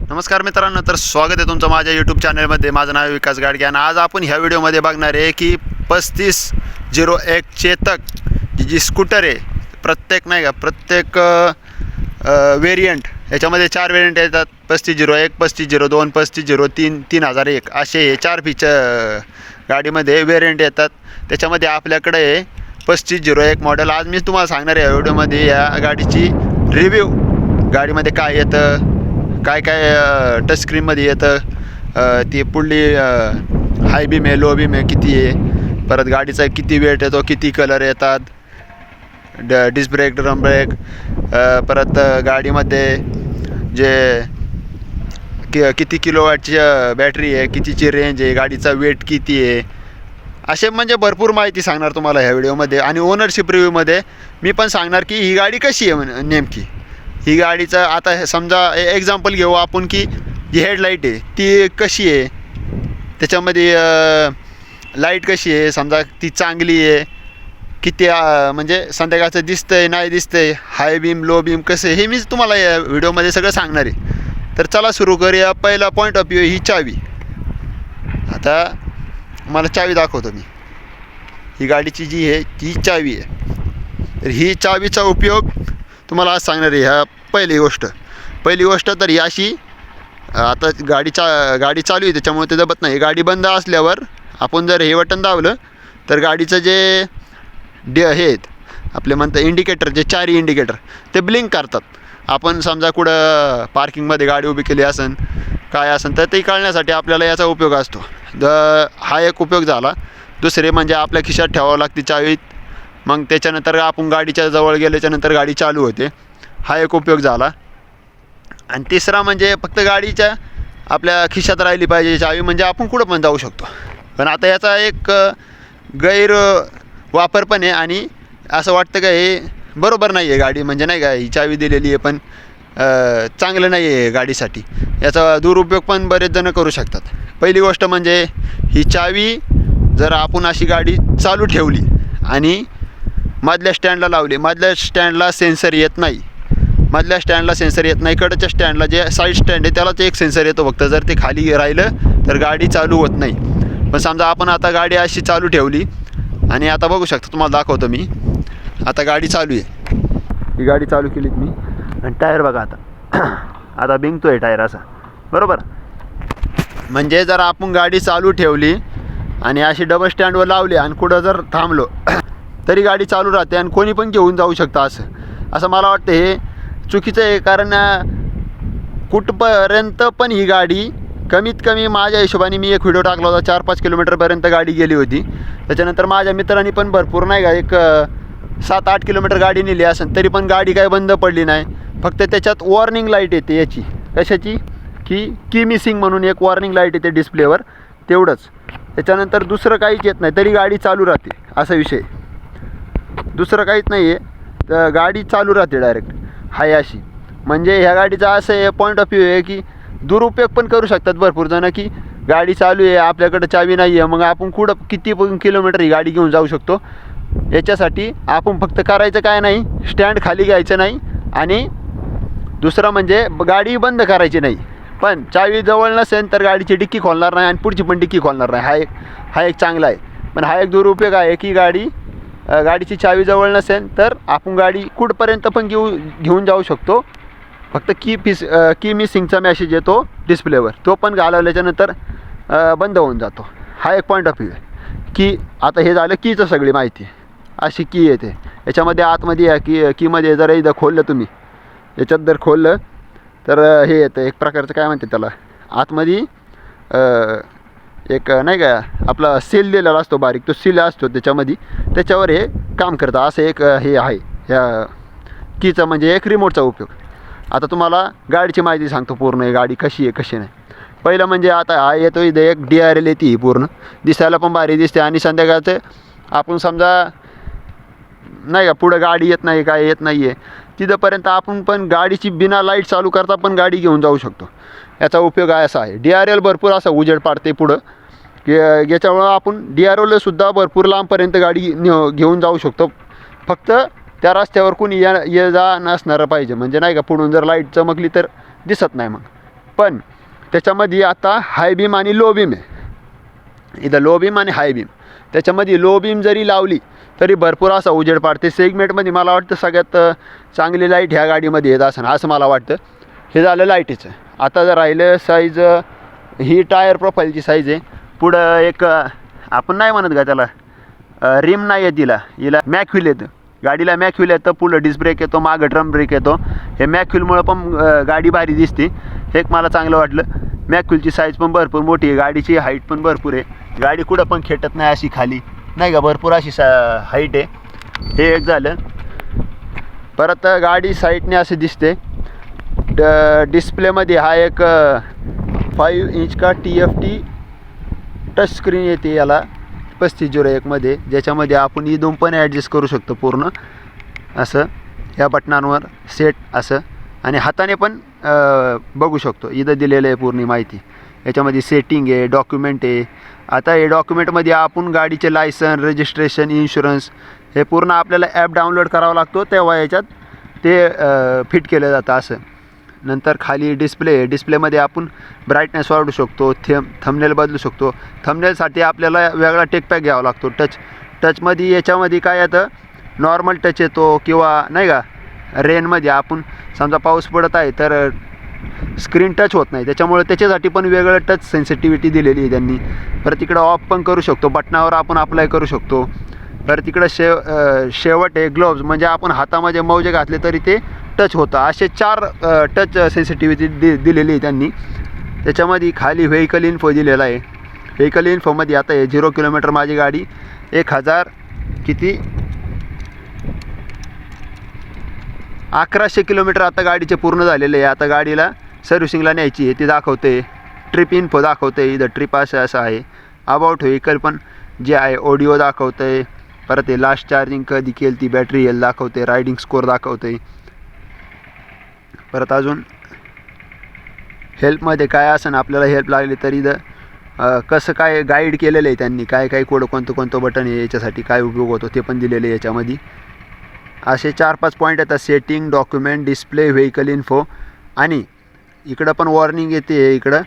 नमस्कार मित्रांनो, तर स्वागत आहे तुमचं माझ्या यूट्यूब चॅनलमध्ये. माझं नाव विकास गाडगे आणि आज आपण ह्या व्हिडिओमध्ये बघणार आहे की 3501 चेतक जी स्कूटर आहे, प्रत्येक व्हेरियंट याच्यामध्ये 4 व्हेरियंट येतात. 3501, 3502, 3503, 3001 असे हे 4 फीचर गाडीमध्ये व्हेरियंट येतात. त्याच्यामध्ये आपल्याकडे आहे 3501 मॉडेल. आज मी तुम्हाला सांगणार आहे या व्हिडिओमध्ये या गाडीची रिव्ह्यू, गाडीमध्ये काय येतं, काय टचस्क्रीनमध्ये येतं, ती पुढली हाय बीम आहे, लो बीम आहे, किती आहे, परत गाडीचा किती वेट येतो, किती कलर येतात, डिस्क ब्रेक, ड्रम ब्रेक, परत गाडीमध्ये जे किती किलोवॅटची बॅटरी आहे, कितीची रेंज आहे, गाडीचा वेट किती आहे, असे म्हणजे भरपूर माहिती सांगणार तुम्हाला ह्या व्हिडिओमध्ये. आणि ओनरशिप रिव्ह्यूमध्ये मी पण सांगणार की ही गाडी कशी आहे नेमकी. ही गाडीचं आता समजा एक्झाम्पल घेऊ आपण की जी हेडलाईट आहे ती कशी आहे, त्याच्यामध्ये लाईट कशी आहे, समजा ती चांगली आहे, किती म्हणजे संध्याकाळचं दिसतं आहे नाही दिसतं आहे, हाय बीम लो बीम कसं आहे, हे मी तुम्हाला या व्हिडिओमध्ये सगळं सांगणार आहे. तर चला सुरू करूया. पहिला पॉईंट ऑफ व्ह्यू ही चावी. आता मला चावी दाखवतो मी. ही गाडीची जी आहे ती चावी आहे. तर ही चावीचा उपयोग तुम्हाला आज सांगणार आहे. ह्या पहिली गोष्ट तर ही अशी, आता गाडी चालू आहे त्याच्यामुळे ते दबत नाही. गाडी बंद असल्यावर आपण जर हे बटन दाबलं तर गाडीचं जे हे आहेत आपले म्हणतात इंडिकेटर, जे 4 इंडिकेटर ते ब्लिंक करतात. आपण समजा कुठं पार्किंगमध्ये गाडी उभी केली असेल काय असेल तर ते कळण्यासाठी आपल्याला याचा उपयोग असतो. हा एक उपयोग झाला. दुसरे म्हणजे आपल्या खिशात ठेवावं लागते चावीत, मग त्याच्यानंतर आपण गाडीच्या जवळ गेल्याच्यानंतर गाडी चालू होते. हा एक उपयोग झाला. आणि तिसरा म्हणजे फक्त गाडीच्या आपल्या खिशात राहिली पाहिजे चावी, म्हणजे आपण कुठं पण जाऊ शकतो. पण आता याचा एक गैर वापर पण आहे आणि असं वाटतं का हे बरोबर नाही आहे गाडी, म्हणजे नाही का ही चावी दिलेली आहे पण चांगलं नाही आहे गाडीसाठी. याचा दुरुपयोग पण बरेच जण करू शकतात. पहिली गोष्ट म्हणजे ही चावी जर आपण अशी गाडी चालू ठेवली आणि मधल्या स्टँडला लावली, मधल्या स्टँडला सेन्सर येत नाही, कडच्या स्टँडला जे साईड स्टँड आहे त्यालाच एक सेन्सर येतो फक्त. जर ते खाली राहिलं तर गाडी चालू होत नाही. पण समजा आपण आता गाडी अशी चालू ठेवली आणि आता बघू शकता, तुम्हाला दाखवतो मी. आता गाडी चालू आहे, ही गाडी चालू केलीत मी आणि टायर बघा आता बिंगतो आहे टायर असा, बरोबर. म्हणजे जर आपण गाडी चालू ठेवली आणि अशी डबल स्टँडवर लावली आणि कुठं जर थांबलो तरी गाडी चालू राहते आणि कोणी पण घेऊन जाऊ शकतं. असं मला वाटतं हे चुकीचं आहे. कारण कुठपर्यंत पण ही गाडी कमीत कमी माझ्या हिशोबाने मी एक व्हिडिओ टाकला होता, 4-5 किलोमीटरपर्यंत गाडी गेली होती. त्याच्यानंतर माझ्या मित्रांनी पण भरपूर नाही का एक 7-8 किलोमीटर गाडी नेली असेल तरी पण गाडी काही बंद पडली नाही. फक्त त्याच्यात वॉर्निंग लाईट येते याची, कशाची की मिसिंग म्हणून एक वॉर्निंग लाईट येते डिस्प्लेवर, तेवढंच. त्याच्यानंतर दुसरं काहीच येत नाही तरी गाडी चालू राहते, असा विषय. दुसरं काहीच नाही आहे, तर गाडी चालू राहते डायरेक्ट. हाय अशी म्हणजे ह्या गाडीचा असं पॉईंट ऑफ व्ह्यू आहे की दुरुपयोग पण करू शकतात भरपूर जण की गाडी चालू आहे, आपल्याकडे चावी नाही आहे, मग आपण किती पण किलोमीटर ही गाडी घेऊन जाऊ शकतो. याच्यासाठी आपण फक्त करायचं काय नाही, स्टँड खाली घ्यायचं नाही आणि दुसरं म्हणजे गाडी बंद करायची नाही. पण चावी जवळ नसेल तर गाडीची डिक्की खोलणार नाही आणि पुढची पण डिक्की खोलणार नाही. हा एक चांगला आहे. पण हा एक दुरुपयोग आहे की गाडीची चावी जवळ नसेल तर आपण गाडी कुठपर्यंत पण घेऊन जाऊ शकतो. फक्त की मिसिंगचा मेसेज येतो डिस्प्लेवर, तो पण घालवल्याच्यानंतर बंद होऊन जातो. हा एक पॉईंट ऑफ व्ह्यू आहे की आता हे झालं कीचं सगळी माहिती. अशी की येते याच्यामध्ये, आतमध्ये या कीमध्ये जर एकदा खोललं तुम्ही, याच्यात जर खोललं तर हे येतं एक प्रकारचं काय म्हणते त्याला, आतमध्ये एक नाही का आपला सील दिलेला असतो बारीक, तो सील असतो त्याच्यामध्ये, त्याच्यावर हे काम करतं. असं एक हे आहे ह्या कीचं, म्हणजे एक रिमोटचा उपयोग. आता तुम्हाला गाडीची माहिती सांगतो पूर्ण, ही गाडी कशी आहे कशी नाही. पहिलं म्हणजे आता हा येतो इथे एक DRL येते, ही पूर्ण दिसायला पण भारी दिसते. आणि संध्याकाळचं आपण समजा नाही का पुढं गाडी येत नाही, काय येत नाही आहे, तिथंपर्यंत आपण पण गाडीची बिना लाईट चालू करता पण गाडी घेऊन जाऊ शकतो. याचा उपयोग असा आहे. DRL भरपूर असा उजेड पाडते पुढं, की याच्यामुळं आपण DRLसुद्धा भरपूर लांबपर्यंत गाडी घेऊन जाऊ शकतो. फक्त त्या रस्त्यावर कोणी ये जा नसणारं पाहिजे, म्हणजे नाही का पुढून जर लाईट चमकली तर दिसत नाही मग. पण त्याच्यामध्ये आता हाय बीम आणि लो बीम आहे. इथं लो बीम आणि हाय बीम. त्याच्यामध्ये लो बीम जरी लावली तरी भरपूर असा उजेड पाडते. सेगमेंटमध्ये मला वाटतं सगळ्यात चांगली लाईट ह्या गाडीमध्ये येत असं मला वाटतं. हे झालं लाईटीचं. आता जर राहिलं साईज, ही टायर प्रोफाईलची साईज आहे. पुढं एक आपण नाही म्हणत का त्याला, रिम नाही आहे तिला, हिला मॅक्युल येतं. गाडीला मॅक्युल येतं, पुढं डिस्क ब्रेक येतो, मागं ड्रम ब्रेक येतो. हे मॅक्युलमुळं पण गाडी भारी दिसते. हे एक मला चांगलं वाटलं. मॅक्युलची साईज पण भरपूर मोठी आहे, गाडीची हाईट पण भरपूर आहे. गाडी कुठं पण खेटत नाही अशी खाली, नाही का, भरपूर अशी हाईट आहे. हे एक झालं. परत गाडी साईडने असे दिसते. डिस्प्लेमध्ये हा एक 5 इंच का TFT टच स्क्रीन येते याला 3501मध्ये, ज्याच्यामध्ये आपण इथून पण ॲडजस्ट करू शकतो पूर्ण असं, ह्या बटनांवर सेट असं, आणि हाताने पण बघू शकतो. इथं दिलेलं आहे पूर्ण माहिती. याच्यामध्ये सेटिंग आहे, डॉक्युमेंट आहे. आता हे डॉक्युमेंटमध्ये आपण गाडीचे लायसन, रजिस्ट्रेशन, इन्शुरन्स हे पूर्ण आपल्याला ॲप डाउनलोड करावा लागतो, तेव्हा याच्यात ते फिट केलं जातं असं. नंतर खाली डिस्प्ले आहे. डिस्प्लेमध्ये आपण ब्राईटनेस वाढवू शकतो, थंबनेल बदलू शकतो. थंबनेलसाठी आपल्याला वेगळा टेक पॅक घ्यावा लागतो. टचमध्ये याच्यामध्ये काय येतं, नॉर्मल टच येतो, किंवा नाही का रेनमध्ये आपण समजा पाऊस पडत आहे तर स्क्रीन टच होत नाही, त्याच्यामुळे त्याच्यासाठी पण वेगळं टच सेन्सिटिव्हिटी दिलेली आहे त्यांनी. परत तिकडं ऑफ पण करू शकतो, बटनावर आपण अप्लाय करू शकतो. परत तिकडं शेवट आहे ग्लोव्ज, म्हणजे आपण हातामध्ये मौजे घातले तरी ते टच होतं. असे 4 टच सेन्सिटिव्हिटी दिलेली आहे त्यांनी. त्याच्यामध्ये खाली व्हेकल इन्फो दिलेला आहे. व्हेकल इन्फोमध्ये आता आहे 0 किलोमीटर माझी गाडी 1100 किलोमीटर आता गाडीचे पूर्ण झालेले आहे. आता गाडीला सर्व्हिसिंगला न्यायची आहे, ती दाखवते. ट्रिप इन्फो दाखवते, इथं ट्रिप असं आहे. अबाउट व्हेकल पण जे आहे ऑडिओ दाखवतं आहे. परत हे लास्ट चार्जिंग कधी केली ती बॅटरी हेल्थ दाखवते, रायडिंग स्कोअर दाखवते. परत अजून हेल्पमध्ये काय असं आपल्याला हेल्प लागली तरी इथं कसं काय गाईड केलेलं आहे त्यांनी, काय कोणतं बटन आहे, याच्यासाठी काय उपयोग होतो ते पण दिलेलं आहे याच्यामध्ये. असे 4-5 पॉईंट येतात, setting, document, display, vehicle info, आणि इकडं पण वॉर्निंग येते. इकडं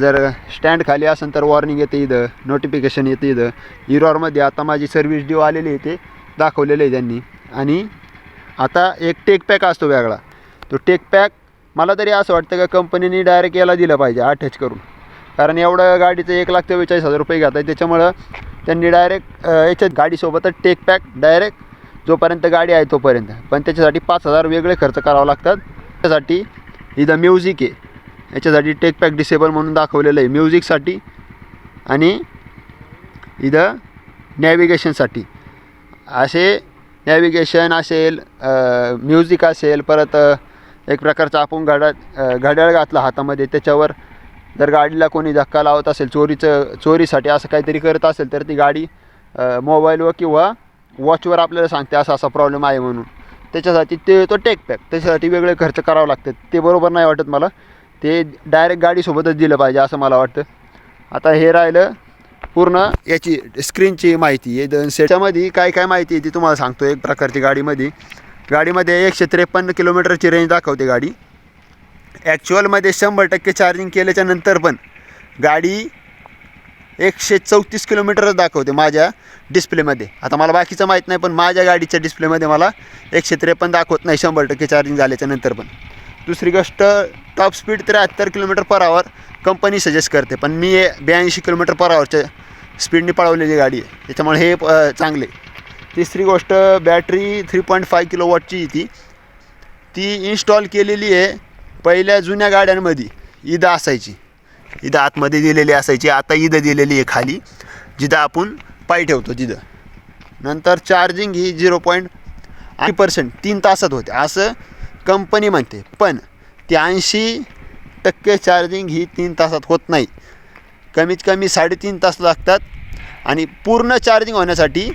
जर स्टँड खाली असेल तर वॉर्निंग येते, इथं नोटिफिकेशन येते. इथं इरॉरमध्ये आता माझी सर्व्हिस ड्यू आलेली आहे ते दाखवलेलं आहे त्यांनी. आणि आता एक टेक पॅक असतो वेगळा, तो टेक पॅक मला तरी असं वाटतं का कंपनीने डायरेक्ट याला दिलं पाहिजे अटॅच करून, कारण एवढं गाडीचं 1,44,000 रुपये घेत आहे. त्याच्यामुळं त्यांनी डायरेक्ट याच्यात गाडीसोबतच टेक पॅक डायरेक्ट जोपर्यंत गाडी आहे तोपर्यंत, पण त्याच्यासाठी 5,000 वेगळे खर्च करावं लागतात. त्यासाठी इथं म्युझिक आहे, याच्यासाठी टेक पॅक डिसेबल म्हणून दाखवलेलं आहे म्युझिकसाठी. आणि इथं नॅव्हिगेशनसाठी असे नॅव्हिगेशन असेल, म्युझिक असेल. परत एक प्रकारचा आपण घड्याळ घातला हातामध्ये, त्याच्यावर जर गाडीला कोणी धक्का लावत असेल, चोरीसाठी असं काहीतरी करत असेल तर ती गाडी मोबाईलवर किंवा वॉचवर आपल्याला सांगते असा प्रॉब्लेम आहे म्हणून. त्याच्यासाठी तो टेक पॅक त्याच्यासाठी वेगळे खर्च करावं लागतात. ते बरोबर नाही वाटत मला, ते डायरेक्ट गाडीसोबतच दिलं पाहिजे असं मला वाटतं. आता हे राहिलं पूर्ण याची स्क्रीनची माहिती आहे. त्याच्यामध्ये काय माहिती आहे ती तुम्हाला सांगतो. एक प्रकारची गाडीमध्ये 153 किलोमीटरची रेंज दाखवते गाडी. ॲक्च्युअलमध्ये 100% चार्जिंग केल्याच्या नंतर पण गाडी 134 किलोमीटरच दाखवते माझ्या डिस्प्लेमध्ये. आता मला बाकीचं माहीत नाही, पण माझ्या गाडीच्या डिस्प्लेमध्ये मला 153 दाखवत नाही 100% चार्जिंग झाल्याच्या नंतर पण. दुसरी गोष्ट, top speed 73 km/h company suggest करते, पण मी 82 km/hच्या स्पीडने पळवलेली गाडी आहे, त्याच्यामुळे हे चांगले. तिसरी गोष्ट, बॅटरी 3.5 kWची ती इन्स्टॉल केलेली आहे पहिल्या जुन्या गाड्यांमध्ये. इथं असायची, इथं आतमध्ये दिलेली असायची, आता इथं दिलेली आहे खाली, जिथं आपण पाय ठेवतो तिथं. नंतर चार्जिंग ही 0.8% 3 तासात होते असं कंपनी म्हणते, पण ती 80% चार्जिंग ही 3 तासात होत नाही. कमीत कमी 3.5 तास लागतात, आणि पूर्ण चार्जिंग होण्यासाठी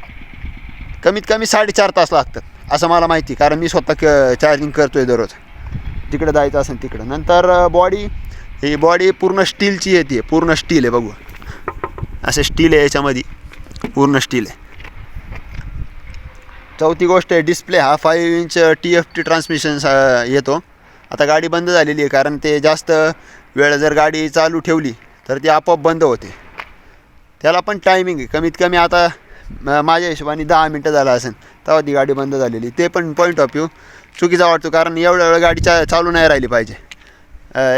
कमीत कमी 4.5 तास लागतात असं मला माहिती, कारण मी स्वतः चार्जिंग करतो आहे दररोज. तिकडे जायचं असेल तिकडं. नंतर ही बॉडी पूर्ण स्टीलची येते, पूर्ण स्टील आहे, बघू असं स्टील आहे याच्यामध्ये, पूर्ण स्टील आहे. चौथी गोष्ट आहे, डिस्प्ले हा 5 इंच TFT ट्रान्समिशन येतो. आता गाडी बंद झालेली आहे, कारण ते जास्त वेळ जर गाडी चालू ठेवली तर ती आपोआप बंद होते. त्याला पण टायमिंग आहे. कमीत कमी आता माझ्या हिशोबाने 10 मिनटं झालं असेल तेव्हा ती गाडी बंद झालेली. ते पण पॉईंट ऑफ व्ह्यू चुकीचा वाटतो, कारण एवढ्या वेळ गाडी चालू नाही राहिली पाहिजे.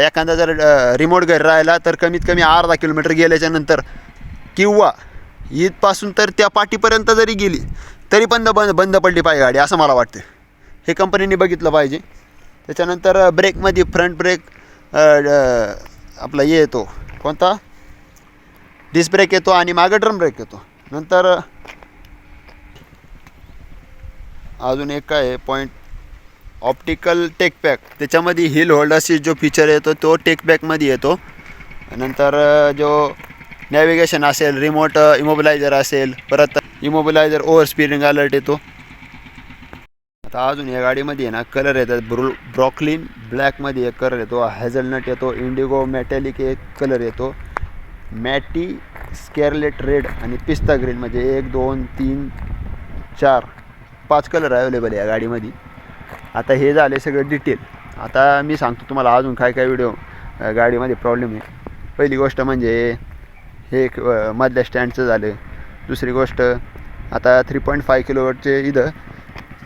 एखादा जर रिमोट घरी राहिला तर कमीत कमी अर्धा किलोमीटर गेल्याच्यानंतर किंवा इथपासून तर त्या पाठीपर्यंत जरी गेली तरी पण बंद पडली पाहिजे गाडी, असं मला वाटतं. हे कंपनीने बघितलं पाहिजे. त्याच्यानंतर ब्रेकमध्ये फ्रंट ब्रेक आपला येतो कोणता, डिस्क ब्रेक येतो आणि मागं ड्रम ब्रेक येतो. नंतर अजून एक काय आहे पॉईंट, ऑप्टिकल टेक पॅक. त्याच्यामध्ये हिल होल्ड अशी जो फीचर येतो तो टेक पॅकमध्ये येतो. नंतर जो नॅव्हिगेशन असेल, रिमोट इमोबिलायझर असेल, परत इमोबिलायझर ओव्हर स्पीडिंग अलर्ट येतो. आता अजून या गाडीमध्ये आहे ना कलर येतात, ब्रॉकलिन ब्लॅकमध्ये एक कलर येतो, हॅझलनट येतो, इंडिगो मॅटॅलिक एक कलर येतो, मॅटी स्कॅरलेट रेड आणि पिस्ता ग्रीन, म्हणजे 1 2 3 4 5 कलर अवेलेबल आहे या गाडीमध्ये. आता हे झाले सगळं डिटेल. आता मी सांगतो तुम्हाला अजून काय काय व्हिडिओ गाडीमध्ये प्रॉब्लेम आहे. पहिली गोष्ट म्हणजे हे मधल्या स्टँडचं झालं. दुसरी गोष्ट आता 3.5 किलोवॉटचे इथं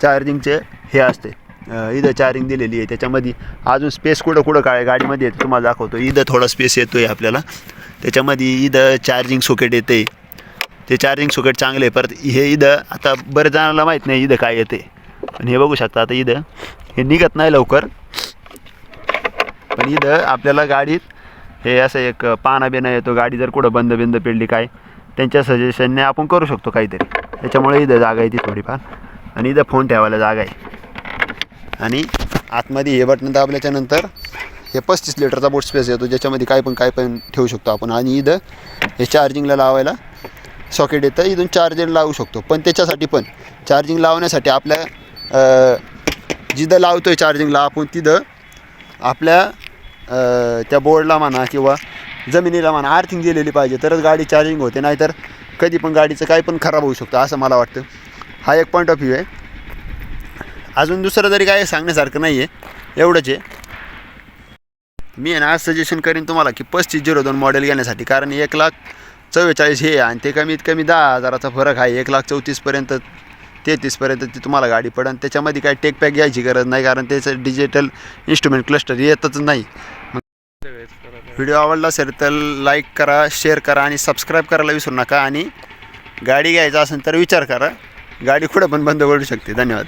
चार्जिंगचे हे असते, इथं चार्जिंग दिलेली आहे. त्याच्यामध्ये अजून स्पेस कुठं काय गाडीमध्ये येते तुम्हाला दाखवतो. इथं थोडा स्पेस येतो आहे आपल्याला. त्याच्यामध्ये इथं चार्जिंग सॉकेट येते, ते चार्जिंग सॉकेट चांगले आहे. परत हे इथं आता बरेच जणांना माहीत नाही इथं काय येते, पण हे बघू शकता. आता इथं हे निघत नाही लवकर, पण इथं आपल्याला गाडीत हे असं एक पाना बिना येतो. गाडी जर कुठं बंद पेडली काय, त्यांच्या सजेशनने आपण करू शकतो काहीतरी. त्याच्यामुळे इथं जागा आहे ती थोडीफार, आणि इथं फोन ठेवायला जागा आहे. आणि आतमध्ये हे बटन दाबल्याच्यानंतर हे 35 लिटरचा बोट स्पेस येतो, ज्याच्यामध्ये काय पण ठेवू शकतो आपण. आणि इथं हे चार्जिंगला लावायला सॉकेट येतं, इथून चार्जर लावू शकतो. पण त्याच्यासाठी पण चार्जिंग लावण्यासाठी आपल्या जिथं लावतो आहे चार्जिंगला आपण तिथं आपल्या त्या बोर्डला म्हणा किंवा जमिनीला म्हणा आर्थिंग दिलेली पाहिजे, तरच गाडी चार्जिंग होते. नाहीतर कधी पण गाडीचं काही पण खराब होऊ शकतं, असं मला वाटतं. हा एक पॉईंट ऑफ व्ह्यू आहे. अजून दुसरं तरी काय सांगण्यासारखं नाही आहे, एवढंच आहे. मी आहे ना आज सजेशन करीन तुम्हाला की 3502 मॉडेल घेण्यासाठी, कारण 1,44,000 हे आणि ते कमीत कमी 10,000चा फरक आहे. 1,34,000पर्यंत 33पर्यंत ती तुम्हाला गाडी पडेल. त्याच्यामध्ये काय टेक पॅक घ्यायची गरज नाही, कारण त्याचं डिजिटल इन्स्ट्रुमेंट क्लस्टर येतच नाही. व्हिडिओ आवडला असेल तर लाईक करा, शेअर करा आणि सबस्क्राईब करायला विसरू नका. आणि गाडी घ्यायचा असेल तर विचार करा, गाडी कुठं पण बंद पडू शकते. धन्यवाद.